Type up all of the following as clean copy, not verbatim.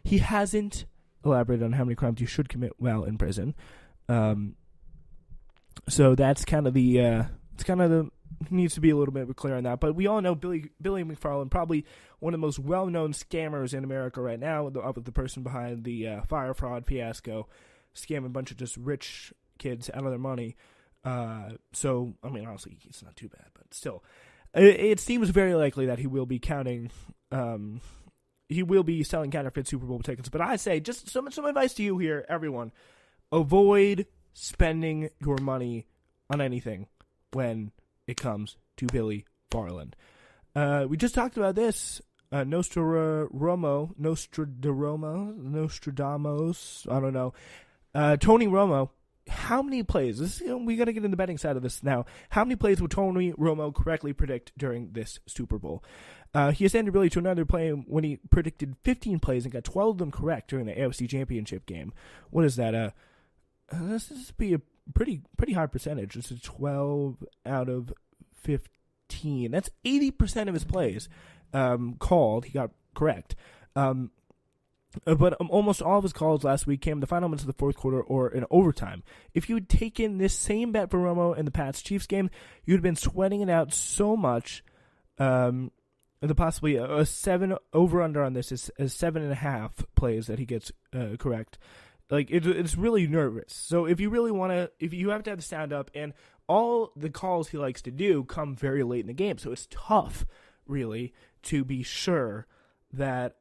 He hasn't elaborated on how many crimes you should commit while in prison. So that's kind of needs to be a little bit clear on that. But we all know Billy McFarland, probably one of the most well-known scammers in America right now, the person behind the fire fraud fiasco, scamming a bunch of just rich kids out of their money. So, I mean, honestly, it's not too bad, but still. It seems very likely that he will be selling counterfeit Super Bowl tickets. But I say, just some advice to you here, everyone. Avoid spending your money on anything when it comes to Billy Farland. We just talked about this. Nostradamus, I don't know. Tony Romo. How many plays? We got to get in the betting side of this now. How many plays would Tony Romo correctly predict during this Super Bowl? He ascended really to another play when he predicted 15 plays and got 12 of them correct during the AFC Championship game. What is that? This be a pretty high percentage. This is 12 out of 15. That's 80% of his plays called. He got correct. But almost all of his calls last week came in the final minutes of the fourth quarter or in overtime. If you had taken this same bet for Romo in the Pats-Chiefs game, you'd have been sweating it out so much. The possibly a 7 over-under on this is 7.5 plays that he gets correct. Like, it's really nervous. So if you really want to, if you have to have the stand up, and all the calls he likes to do come very late in the game, so it's tough, really, to be sure that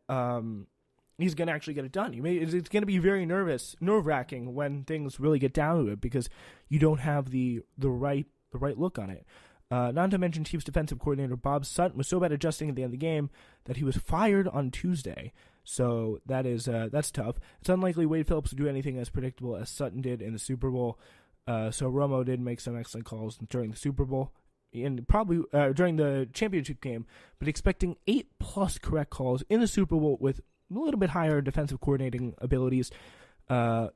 he's going to actually get it done. It's going to be very nerve-wracking when things really get down to it because you don't have the right look on it. Not to mention Chiefs defensive coordinator Bob Sutton was so bad adjusting at the end of the game that he was fired on Tuesday. So that's tough. It's unlikely Wade Phillips would do anything as predictable as Sutton did in the Super Bowl. So Romo did make some excellent calls during the Super Bowl and probably during the championship game, but expecting 8+ correct calls in the Super Bowl with a little bit higher defensive coordinating abilities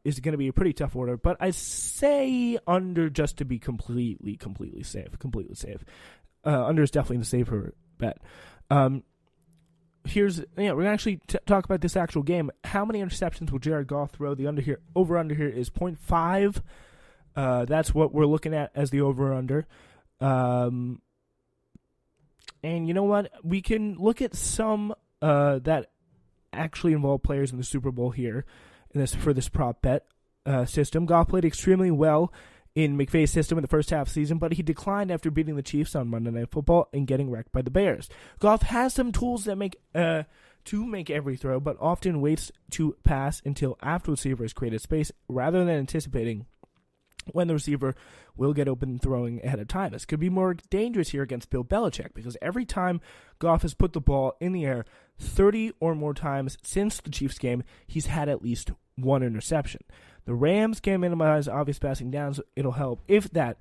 is going to be a pretty tough order. But I say under just to be completely safe. Under is definitely the safer bet. We're going to actually talk about this actual game. How many interceptions will Jared Goff throw? The over-under here is 0.5. That's what we're looking at as the over-under. And you know what? We can look at some that actually involve players in the Super Bowl here for this prop bet system. Goff played extremely well in McVay's system in the first half of the season, but he declined after beating the Chiefs on Monday Night Football and getting wrecked by the Bears. Goff has some tools that make every throw, but often waits to pass until after the receiver has created space rather than anticipating when the receiver will get open throwing ahead of time. This could be more dangerous here against Bill Belichick because every time Goff has put the ball in the air 30 or more times since the Chiefs game, he's had at least one interception. The Rams can minimize obvious passing downs. It'll help. If that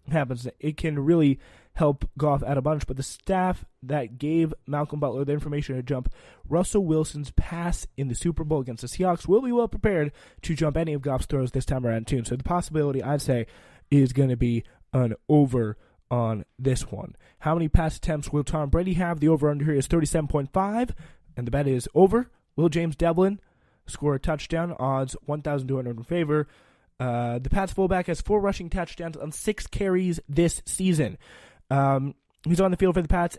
happens, it can really help Goff out a bunch. But the staff that gave Malcolm Butler the information to jump Russell Wilson's pass in the Super Bowl against the Seahawks will be well prepared to jump any of Goff's throws this time around too. So the possibility, I'd say, is going to be an over on this one. How many pass attempts will Tom Brady have? The over-under here is 37.5, and the bet is over. Will James Devlin score a touchdown? Odds 1,200 in favor. The Pats fullback has 4 rushing touchdowns on 6 carries this season. He's on the field for the Pats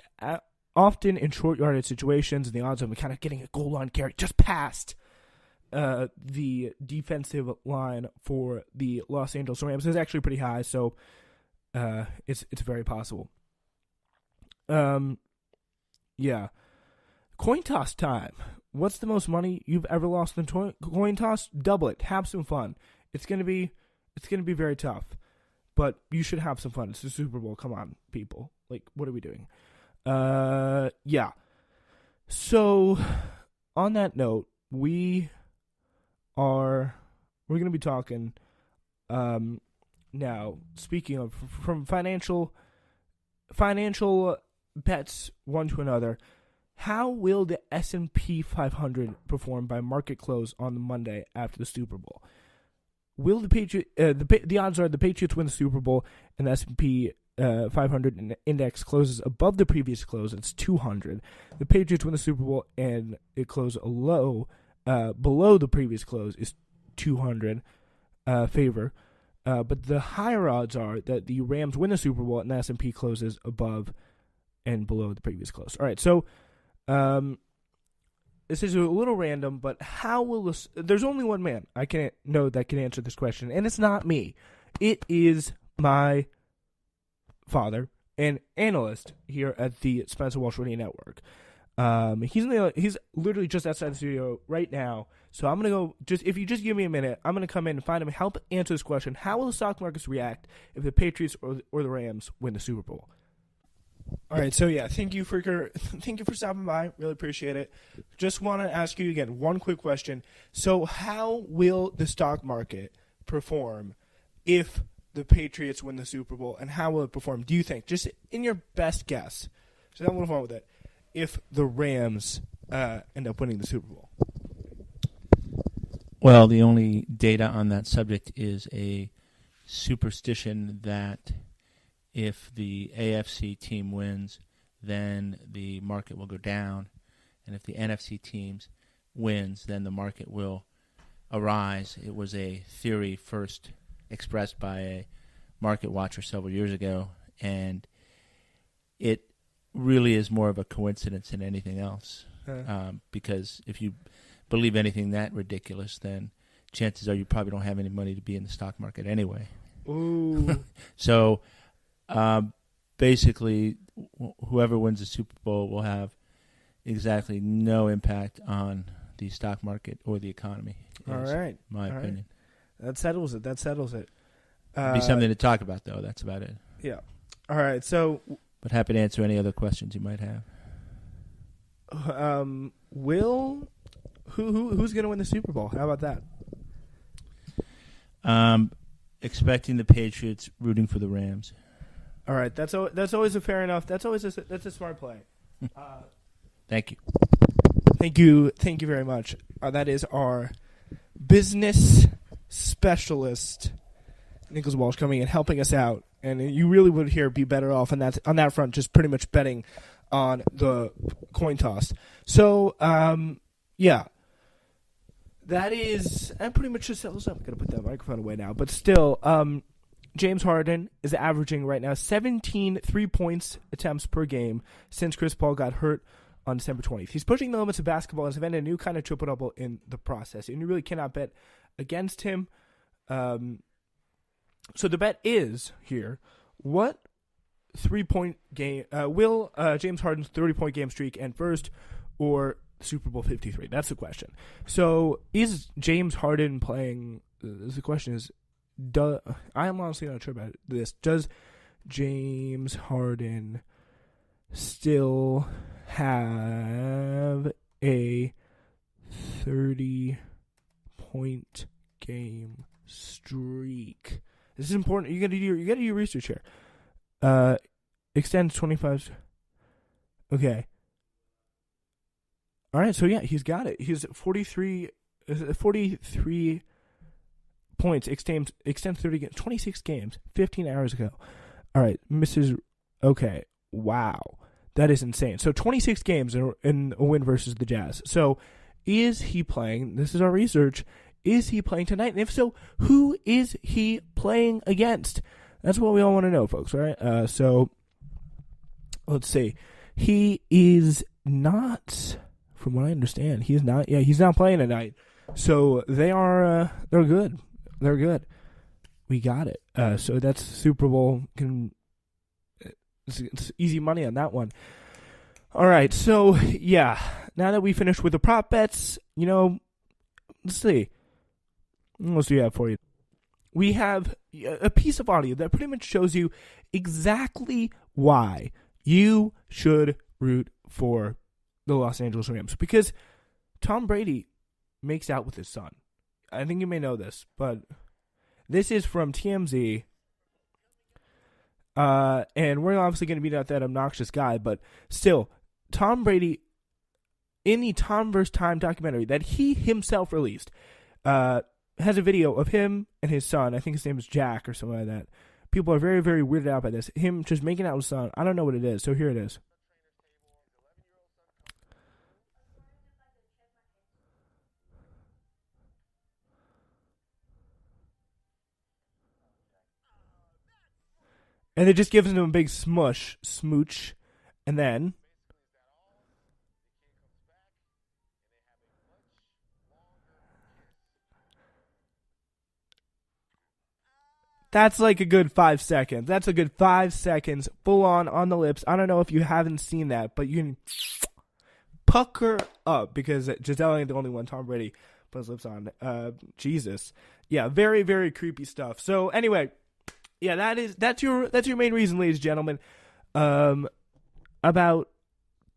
often in short yardage situations, and the odds of him kind of getting a goal line carry just past the defensive line for the Los Angeles Rams is actually pretty high, so it's very possible. Yeah. Coin toss time. What's the most money you've ever lost in coin toss? Double it. Have some fun. It's gonna be very tough, but you should have some fun. It's the Super Bowl. Come on, people. Like, what are we doing? Yeah. So, on that note, we're gonna be talking now. Speaking of from financial bets one to another. How will the S&P 500 perform by market close on the Monday after the Super Bowl? Will the odds are the Patriots win the Super Bowl and the S&P 500 index closes above the previous close. It's 200. The Patriots win the Super Bowl and it closes low below the previous close is 200 favor. But the higher odds are that the Rams win the Super Bowl and the S&P closes above and below the previous close. All right, so this is a little random, but how will this... There's only one man I can know that can answer this question, and it's not me. It is my father, an analyst here at the Spenser Walsh Radio Network. He's literally just outside the studio right now. So I'm going to go, if you just give me a minute, I'm going to come in and find him and help answer this question. How will the stock markets react if the Patriots or the Rams win the Super Bowl? All right, so yeah, thank you for stopping by. Really appreciate it. Just want to ask you again one quick question. So how will the stock market perform if the Patriots win the Super Bowl, and how will it perform, do you think, just in your best guess? So I'm going to fun with it. If the Rams end up winning the Super Bowl. Well, the only data on that subject is a superstition that if the AFC team wins, then the market will go down, and if the NFC teams wins, then the market will arise. It was a theory first expressed by a market watcher several years ago, and it really is more of a coincidence than anything else. Because if you believe anything that ridiculous, then chances are you probably don't have any money to be in the stock market anyway. Ooh. So basically, whoever wins the Super Bowl will have exactly no impact on the stock market or the economy. All right. My opinion. Right. That settles it. Be something to talk about, though. That's about it. Yeah. All right. So, but happy to answer any other questions you might have. Who's going to win the Super Bowl? How about that? Expecting the Patriots, rooting for the Rams. All right. That's always a fair enough. That's a smart play. Thank you. Thank you very much. That is our business specialist, Nicholas Walsh, coming in, helping us out. And you really would be better off on that front, just pretty much betting on the coin toss. So, yeah. That pretty much just settles up. I'm going to put that microphone away now. But still, James Harden is averaging right now 17 3-point attempts per game since Chris Paul got hurt on December 20th. He's pushing the limits of basketball and has invented a new kind of triple-double in the process. And you really cannot bet against him. So the bet is here, what 3-point game will James Harden's 30-point game streak end first, or Super Bowl 53? That's the question. So is James Harden playing? The question is, I am honestly not sure about this. Does James Harden still have a 30-point game streak? This is important. You got to do your research here. Extends 25. Okay. All right. So yeah, he's got it. He's 43 points. Extends 30 games. 26 games. 15 hours ago. All right, Okay. Wow, that is insane. So 26 games in a win versus the Jazz. So is he playing? This is our research. Is he playing tonight? And if so, who is he playing against? That's what we all want to know, folks, right? So let's see. He is not, from what I understand, he's not playing tonight. So they're good. They're good. We got it. So that's Super Bowl. It's easy money on that one. All right. So, yeah. Now that we finished with the prop bets, let's see. What else do we have for you? We have a piece of audio that pretty much shows you exactly why you should root for the Los Angeles Rams. Because Tom Brady makes out with his son. I think you may know this, but this is from TMZ. And we're obviously going to beat out that obnoxious guy, but still, Tom Brady, in the Tom vs. Time documentary that he himself released, has a video of him and his son. I think his name is Jack or something like that. People are very, very weirded out by this. Him just making out with his son. I don't know what it is, so here it is. And it just gives him a big smooch, and then that's like a good 5 seconds. That's a good 5 seconds, full on the lips. I don't know if you haven't seen that, but you can pucker up because Giselle ain't the only one. Tom Brady put his lips on. Jesus, yeah, very, very creepy stuff. So anyway, yeah, that's your main reason, ladies and gentlemen. About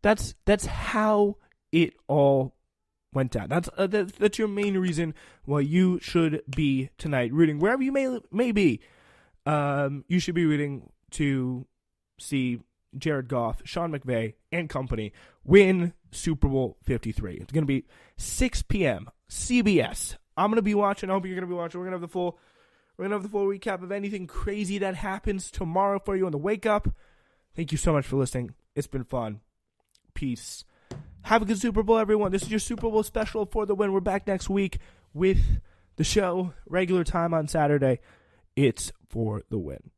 that's how it all went down. That's your main reason why you should be tonight rooting wherever you may be. You should be rooting to see Jared Goff, Sean McVay, and company win Super Bowl 53. It's going to be 6 p.m. CBS. I'm going to be watching. I hope you're going to be watching. We're going to have the full recap of anything crazy that happens tomorrow for you on the Wake Up. Thank you so much for listening. It's been fun. Peace. Have a good Super Bowl, everyone. This is your Super Bowl special for the win. We're back next week with the show, regular time on Saturday. It's for the win.